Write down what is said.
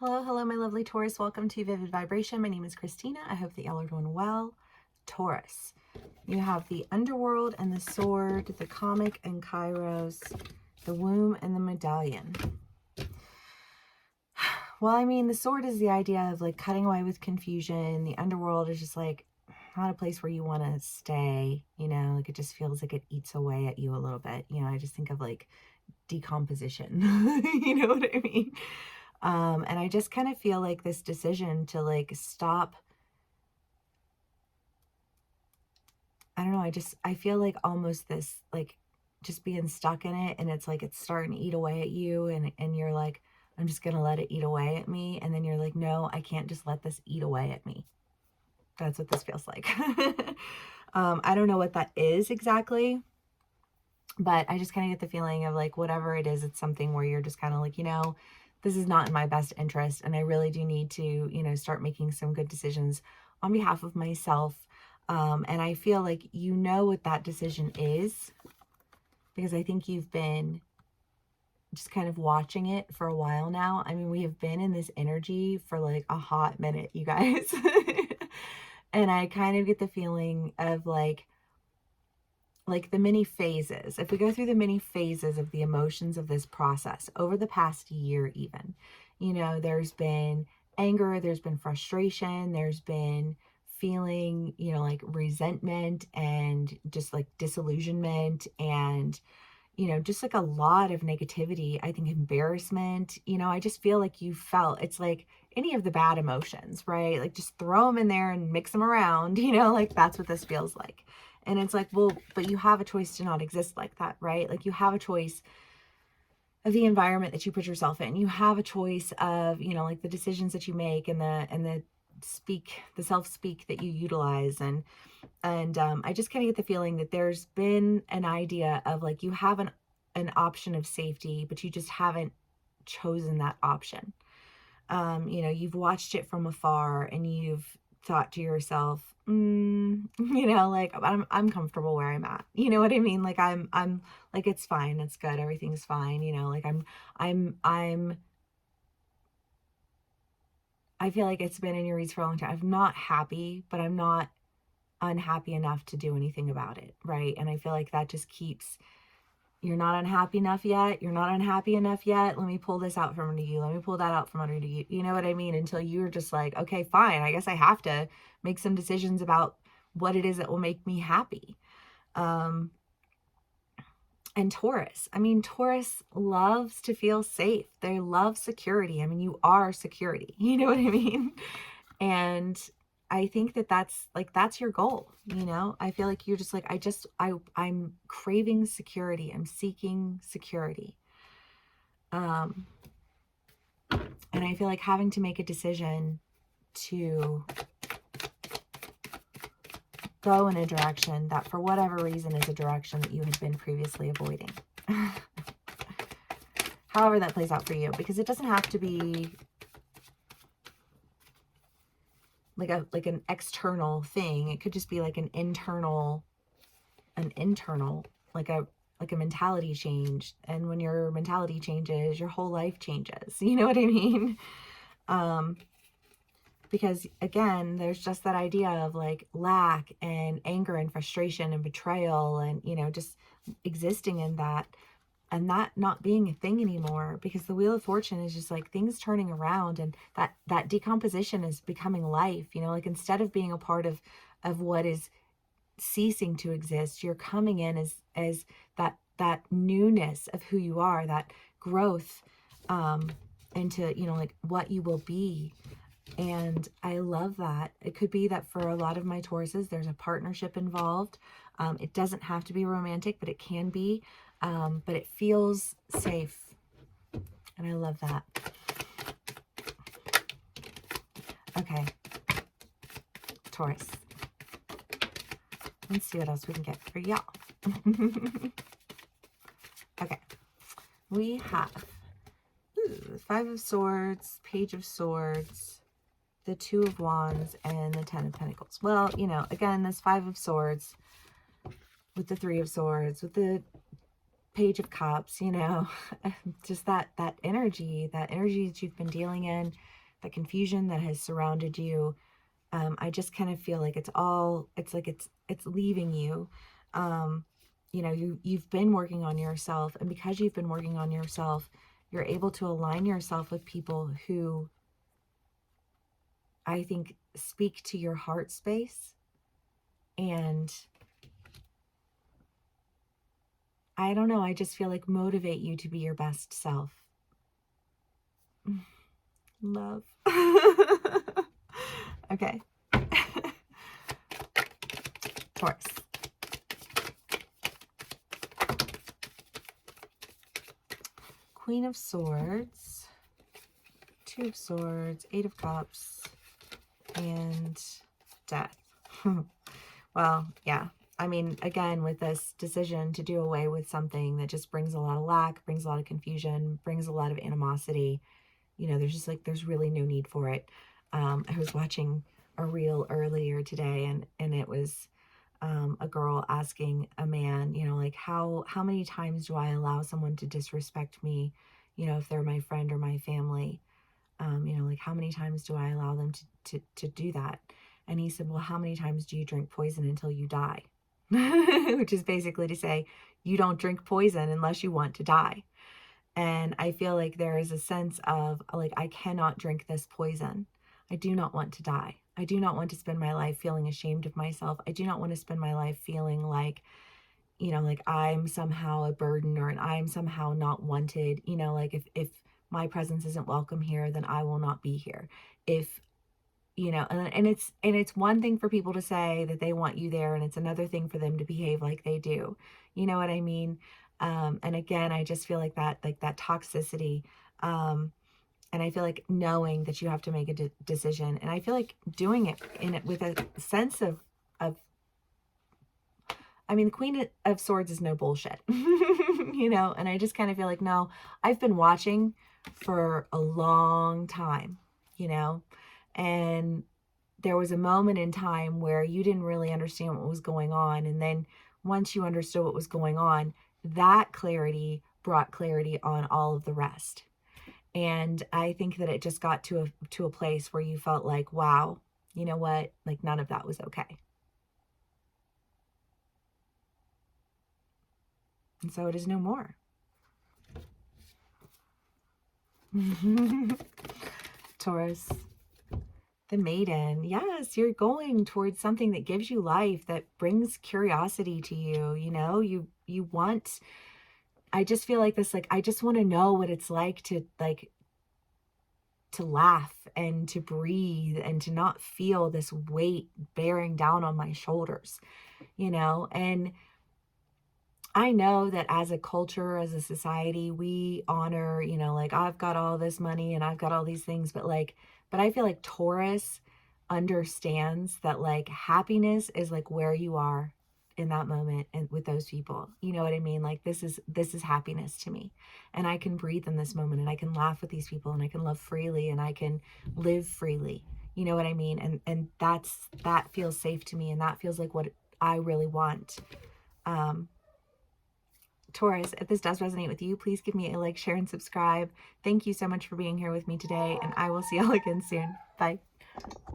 Hello, hello, my lovely Taurus. Welcome to Vivid Vibration. My name is Christina. I hope that y'all are doing well. Taurus, you have the underworld and the sword, the comic and Kairos, the womb and the medallion. Well, I mean, the sword is the idea of like cutting away with confusion. The underworld is just like not a place where you want to stay, you know, like it just feels like it eats away at you a little bit. You know, I just think of like decomposition, you know what I mean? And I just kind of feel like this decision to like stop, I don't know, I feel like almost this, like just being stuck in it, and it's like, it's starting to eat away at you, and you're like, I'm just going to let it eat away at me. And then you're like, no, I can't just let this eat away at me. That's what this feels like. I don't know what that is exactly, but I just kind of get the feeling of like, whatever it is, it's something where you're just kind of like, you know, this is not in my best interest. And I really do need to, you know, start making some good decisions on behalf of myself. And I feel like you know what that decision is, because I think you've been just kind of watching it for a while now. I mean, we have been in this energy for like a hot minute, you guys. And I kind of get the feeling of like the mini phases. If we go through the mini phases of the emotions of this process over the past year, even, you know, there's been anger, there's been frustration, there's been feeling, you know, like resentment and just like disillusionment and, you know, just like a lot of negativity. I think embarrassment, you know, I just feel like you felt, it's like any of the bad emotions, right? Like just throw them in there and mix them around, you know, like that's what this feels like. And it's like, well, but you have a choice to not exist like that, right? Like you have a choice of the environment that you put yourself in. You have a choice of, you know, like the decisions that you make and the self-speak that you utilize. And I just kind of get the feeling that there's been an idea of like, you have an option of safety, but you just haven't chosen that option. You know, you've watched it from afar and you've thought to yourself, you know, like I'm comfortable where I'm at. You know what I mean? Like I'm like, it's fine. It's good. Everything's fine. You know, like I feel like it's been in your reads for a long time. I'm not happy, but I'm not unhappy enough to do anything about it. Right. And I feel like that just keeps, you're not unhappy enough yet. You're not unhappy enough yet. Let me pull this out from under you. Let me pull that out from under you. You know what I mean? Until you're just like, okay, fine. I guess I have to make some decisions about what it is that will make me happy. And Taurus, I mean, Taurus loves to feel safe. They love security. I mean, you are security. You know what I mean? And I think that that's your goal. You know, I feel like you're just like, I'm craving security. I'm seeking security. And I feel like having to make a decision to go in a direction that for whatever reason is a direction that you had been previously avoiding. However that plays out for you, because it doesn't have to be like an external thing. It could just be like an internal like a mentality change. And when your mentality changes, your whole life changes. You know what I mean? Because again, there's just that idea of like lack and anger and frustration and betrayal and, you know, just existing in that, and that not being a thing anymore, because the Wheel of Fortune is just like things turning around, and that decomposition is becoming life. You know, like instead of being a part of what is ceasing to exist, you're coming in as that newness of who you are, that growth into, you know, like what you will be. And I love that. It could be that for a lot of my Tauruses, there's a partnership involved. It doesn't have to be romantic, but it can be. But it feels safe. And I love that. Okay. Taurus. Let's see what else we can get for y'all. Okay. We have Five of Swords, Page of Swords, the Two of Wands, and the Ten of Pentacles. Well, you know, again, this Five of Swords with the Three of Swords, with the Page of Cups, you know, just that energy that you've been dealing in, the confusion that has surrounded you. I just kind of feel like it's like it's leaving you. You know, you've been working on yourself, and because you've been working on yourself, you're able to align yourself with people who I think speak to your heart space, and I don't know, I just feel like motivate you to be your best self. Love. Okay. Taurus. Queen of Swords, Two of Swords, Eight of Cups, and Death. Well, yeah. I mean, again, with this decision to do away with something that just brings a lot of lack, brings a lot of confusion, brings a lot of animosity, you know, there's just like, there's really no need for it. I was watching a reel earlier today, and it was a girl asking a man, you know, like, how many times do I allow someone to disrespect me, you know, if they're my friend or my family? You know, like, how many times do I allow them to do that? And he said, well, how many times do you drink poison until you die? Which is basically to say, you don't drink poison unless you want to die. And I feel like there is a sense of like, I cannot drink this poison. I do not want to die. I do not want to spend my life feeling ashamed of myself. I do not want to spend my life feeling like, you know, like I'm somehow a burden, or I'm somehow not wanted. You know, like if my presence isn't welcome here, then I will not be here. If, you know, and it's one thing for people to say that they want you there, and it's another thing for them to behave like they do. You know what I mean? And again, I just feel like that toxicity. And I feel like knowing that you have to make a decision, and I feel like doing it in it with a sense of, I mean, the Queen of Swords is no bullshit, you know, and I just kind of feel like, no, I've been watching for a long time, you know, and there was a moment in time where you didn't really understand what was going on. And then once you understood what was going on, that clarity brought clarity on all of the rest. And I think that it just got to a place where you felt like, wow, you know what? Like, none of that was okay. And so it is no more. Taurus, the Maiden. Yes, you're going towards something that gives you life, that brings curiosity to you. You know, you want, I just feel like this, like, I just want to know what it's like to laugh and to breathe and to not feel this weight bearing down on my shoulders, you know? And I know that as a culture, as a society, we honor, you know, like, I've got all this money and I've got all these things, but like, but I feel like Taurus understands that like happiness is like where you are in that moment and with those people. You know what I mean? Like, this is happiness to me. And I can breathe in this moment, and I can laugh with these people, and I can love freely, and I can live freely. You know what I mean? And that feels safe to me, and that feels like what I really want. Um Taurus, if this does resonate with you, please give me a like, share, and subscribe. Thank you so much for being here with me today, and I will see y'all again soon. Bye.